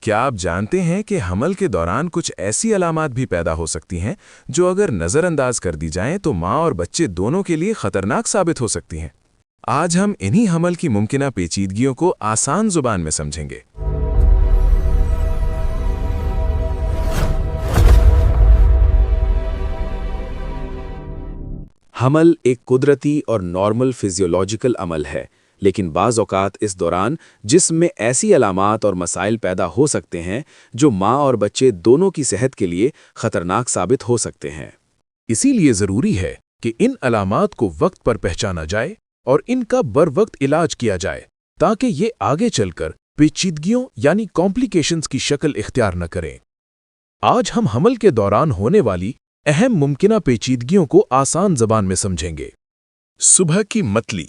کیا آپ جانتے ہیں کہ حمل کے دوران کچھ ایسی علامات بھی پیدا ہو سکتی ہیں جو اگر نظر انداز کر دی جائیں تو ماں اور بچے دونوں کے لیے خطرناک ثابت ہو سکتی ہیں؟ آج ہم انہی حمل کی ممکنہ پیچیدگیوں کو آسان زبان میں سمجھیں گے۔ حمل ایک قدرتی اور نارمل فزیولوجیکل عمل ہے، لیکن بعض اوقات اس دوران جسم میں ایسی علامات اور مسائل پیدا ہو سکتے ہیں جو ماں اور بچے دونوں کی صحت کے لیے خطرناک ثابت ہو سکتے ہیں۔ اسی لیے ضروری ہے کہ ان علامات کو وقت پر پہچانا جائے اور ان کا بروقت علاج کیا جائے تاکہ یہ آگے چل کر پیچیدگیوں یعنی کمپلیکیشنز کی شکل اختیار نہ کریں۔ آج ہم حمل کے دوران ہونے والی اہم ممکنہ پیچیدگیوں کو آسان زبان میں سمجھیں گے۔ صبح کی متلی،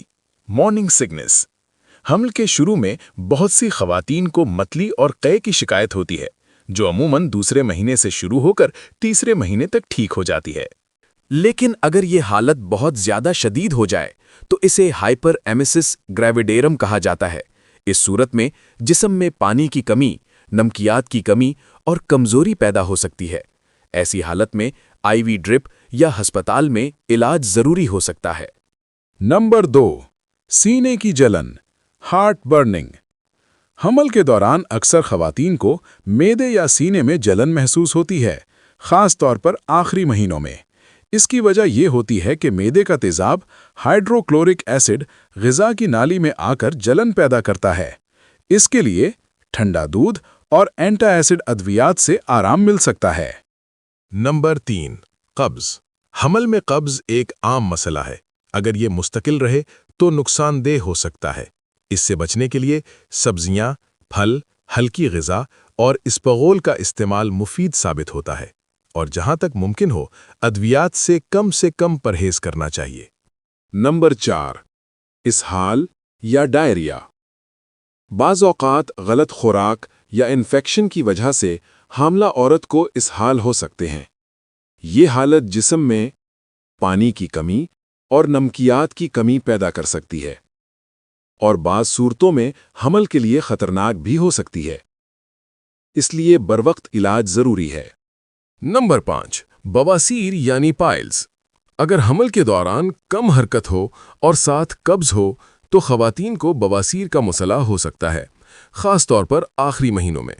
مارننگ سگنس۔ حمل کے شروع میں بہت سی خواتین کو متلی اور قے کی شکایت ہوتی ہے، جو عموماً دوسرے مہینے سے شروع ہو کر تیسرے مہینے تک ٹھیک ہو جاتی ہے۔ لیکن اگر یہ حالت بہت زیادہ شدید ہو جائے تو اسے ہائپر ایمیسس گریویڈیرم کہا جاتا ہے۔ اس صورت میں جسم میں پانی کی کمی، نمکیات کی کمی اور کمزوری پیدا ہو سکتی ہے۔ ایسی حالت میں آئی وی ڈرپ یا ہسپتال میں علاج ضروری ہو سکتا ہے۔ نمبر 2، سینے کی جلن، ہارٹ برننگ۔ حمل کے دوران اکثر خواتین کو معدے یا سینے میں جلن محسوس ہوتی ہے، خاص طور پر آخری مہینوں میں۔ اس کی وجہ یہ ہوتی ہے کہ معدے کا تیزاب ہائیڈروکلورک ایسڈ غذا کی نالی میں آ کر جلن پیدا کرتا ہے۔ اس کے لیے ٹھنڈا دودھ اور اینٹا ایسڈ ادویات سے آرام مل سکتا ہے۔ نمبر 3، قبض۔ حمل میں قبض ایک عام مسئلہ ہے۔ اگر یہ مستقل رہے تو نقصان دہ ہو سکتا ہے۔ اس سے بچنے کے لیے سبزیاں، پھل، ہلکی غذا اور اسپغول کا استعمال مفید ثابت ہوتا ہے، اور جہاں تک ممکن ہو ادویات سے کم پرہیز کرنا چاہیے۔ نمبر 4، اسہال یا ڈائریا۔ بعض اوقات غلط خوراک یا انفیکشن کی وجہ سے حاملہ عورت کو اسہال ہو سکتے ہیں۔ یہ حالت جسم میں پانی کی کمی اور نمکیات کی کمی پیدا کر سکتی ہے، اور بعض صورتوں میں حمل کے لیے خطرناک بھی ہو سکتی ہے۔ اس لیے بروقت علاج ضروری ہے۔ نمبر 5، بواسیر یعنی پائلز۔ اگر حمل کے دوران کم حرکت ہو اور ساتھ قبض ہو تو خواتین کو بواسیر کا مسئلہ ہو سکتا ہے، خاص طور پر آخری مہینوں میں۔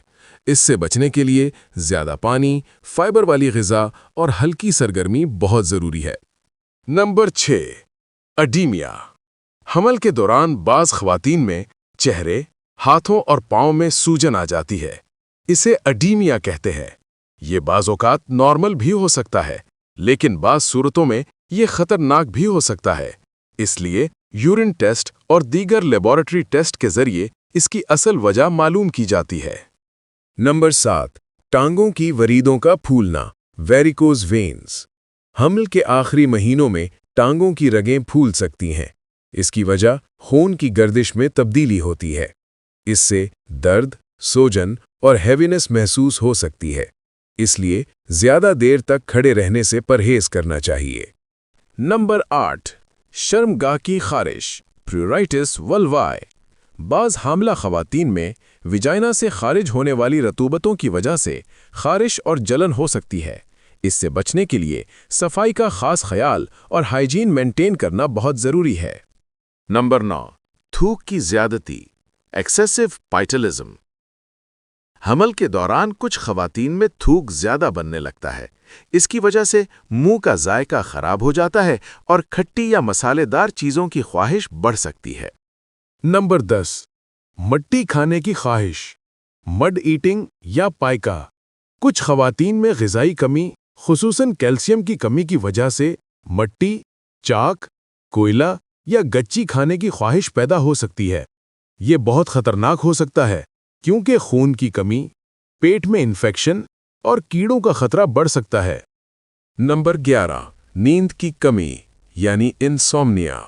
اس سے بچنے کے لیے زیادہ پانی، فائبر والی غذا اور ہلکی سرگرمی بہت ضروری ہے۔ نمبر 6، اڈیمیا۔ حمل کے دوران بعض خواتین میں چہرے، ہاتھوں اور پاؤں میں سوجن آ جاتی ہے۔ اسے اڈیمیا کہتے ہیں۔ یہ بعض اوقات نارمل بھی ہو سکتا ہے، لیکن بعض صورتوں میں یہ خطرناک بھی ہو سکتا ہے۔ اس لیے یورین ٹیسٹ اور دیگر لیبارٹری ٹیسٹ کے ذریعے اس کی اصل وجہ معلوم کی جاتی ہے۔ نمبر 7، ٹانگوں کی وریدوں کا پھولنا، ویریکوز وینز۔ حمل کے آخری مہینوں میں ٹانگوں کی رگیں پھول سکتی ہیں۔ اس کی وجہ خون کی گردش میں تبدیلی ہوتی ہے۔ اس سے درد، سوجن اور ہیوینس محسوس ہو سکتی ہے۔ اس لیے زیادہ دیر تک کھڑے رہنے سے پرہیز کرنا چاہیے۔ نمبر 8، شرمگاہ کی خارش، پریورائٹس ولوائے۔ بعض حاملہ خواتین میں ویجائنا سے خارج ہونے والی رطوبتوں کی وجہ سے خارش اور جلن ہو سکتی ہے۔ اس سے بچنے کے لیے صفائی کا خاص خیال اور ہائیجین مینٹین کرنا بہت ضروری ہے۔ نمبر 9، تھوک کی زیادتی، ایکسیسو پائٹلزم۔ حمل کے دوران کچھ خواتین میں تھوک زیادہ بننے لگتا ہے۔ اس کی وجہ سے منہ کا ذائقہ خراب ہو جاتا ہے اور کھٹی یا مسالے دار چیزوں کی خواہش بڑھ سکتی ہے۔ نمبر 10، مٹی کھانے کی خواہش، مڈ ایٹنگ یا پائکا۔ کچھ خواتین میں غذائی کمی، خصوصاً کیلشیم کی کمی کی وجہ سے مٹی، چاک، کوئلہ یا گچی کھانے کی خواہش پیدا ہو سکتی ہے۔ یہ بہت خطرناک ہو سکتا ہے کیونکہ خون کی کمی، پیٹ میں انفیکشن اور کیڑوں کا خطرہ بڑھ سکتا ہے۔ نمبر 11، نیند کی کمی یعنی انسومنیا۔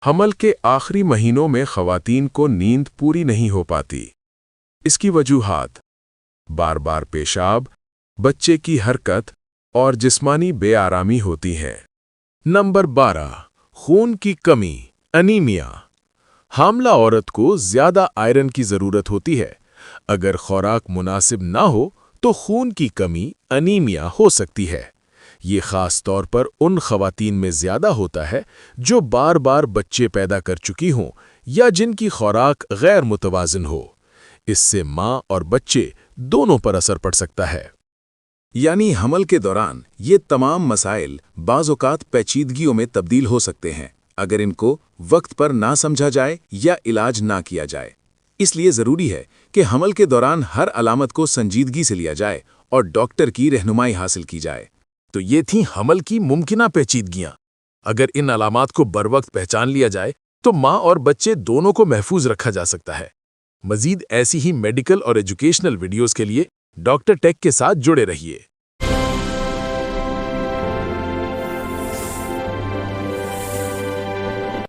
حمل کے آخری مہینوں میں خواتین کو نیند پوری نہیں ہو پاتی۔ اس کی وجوہات بار بار پیشاب، بچے کی حرکت اور جسمانی بے آرامی ہوتی ہیں۔ نمبر 12، خون کی کمی، انیمیا۔ حاملہ عورت کو زیادہ آئرن کی ضرورت ہوتی ہے۔ اگر خوراک مناسب نہ ہو تو خون کی کمی انیمیا ہو سکتی ہے۔ یہ خاص طور پر ان خواتین میں زیادہ ہوتا ہے جو بار بار بچے پیدا کر چکی ہوں یا جن کی خوراک غیر متوازن ہو۔ اس سے ماں اور بچے دونوں پر اثر پڑ سکتا ہے۔ یعنی حمل کے دوران یہ تمام مسائل بعض اوقات پیچیدگیوں میں تبدیل ہو سکتے ہیں اگر ان کو وقت پر نہ سمجھا جائے یا علاج نہ کیا جائے۔ اس لیے ضروری ہے کہ حمل کے دوران ہر علامت کو سنجیدگی سے لیا جائے اور ڈاکٹر کی رہنمائی حاصل کی جائے۔ تو یہ تھیں حمل کی ممکنہ پیچیدگیاں۔ اگر ان علامات کو بروقت پہچان لیا جائے تو ماں اور بچے دونوں کو محفوظ رکھا جا سکتا ہے۔ مزید ایسی ہی میڈیکل اور ایجوکیشنل ویڈیوز کے لیے ڈاکٹر ٹیک کے ساتھ جڑے رہیے۔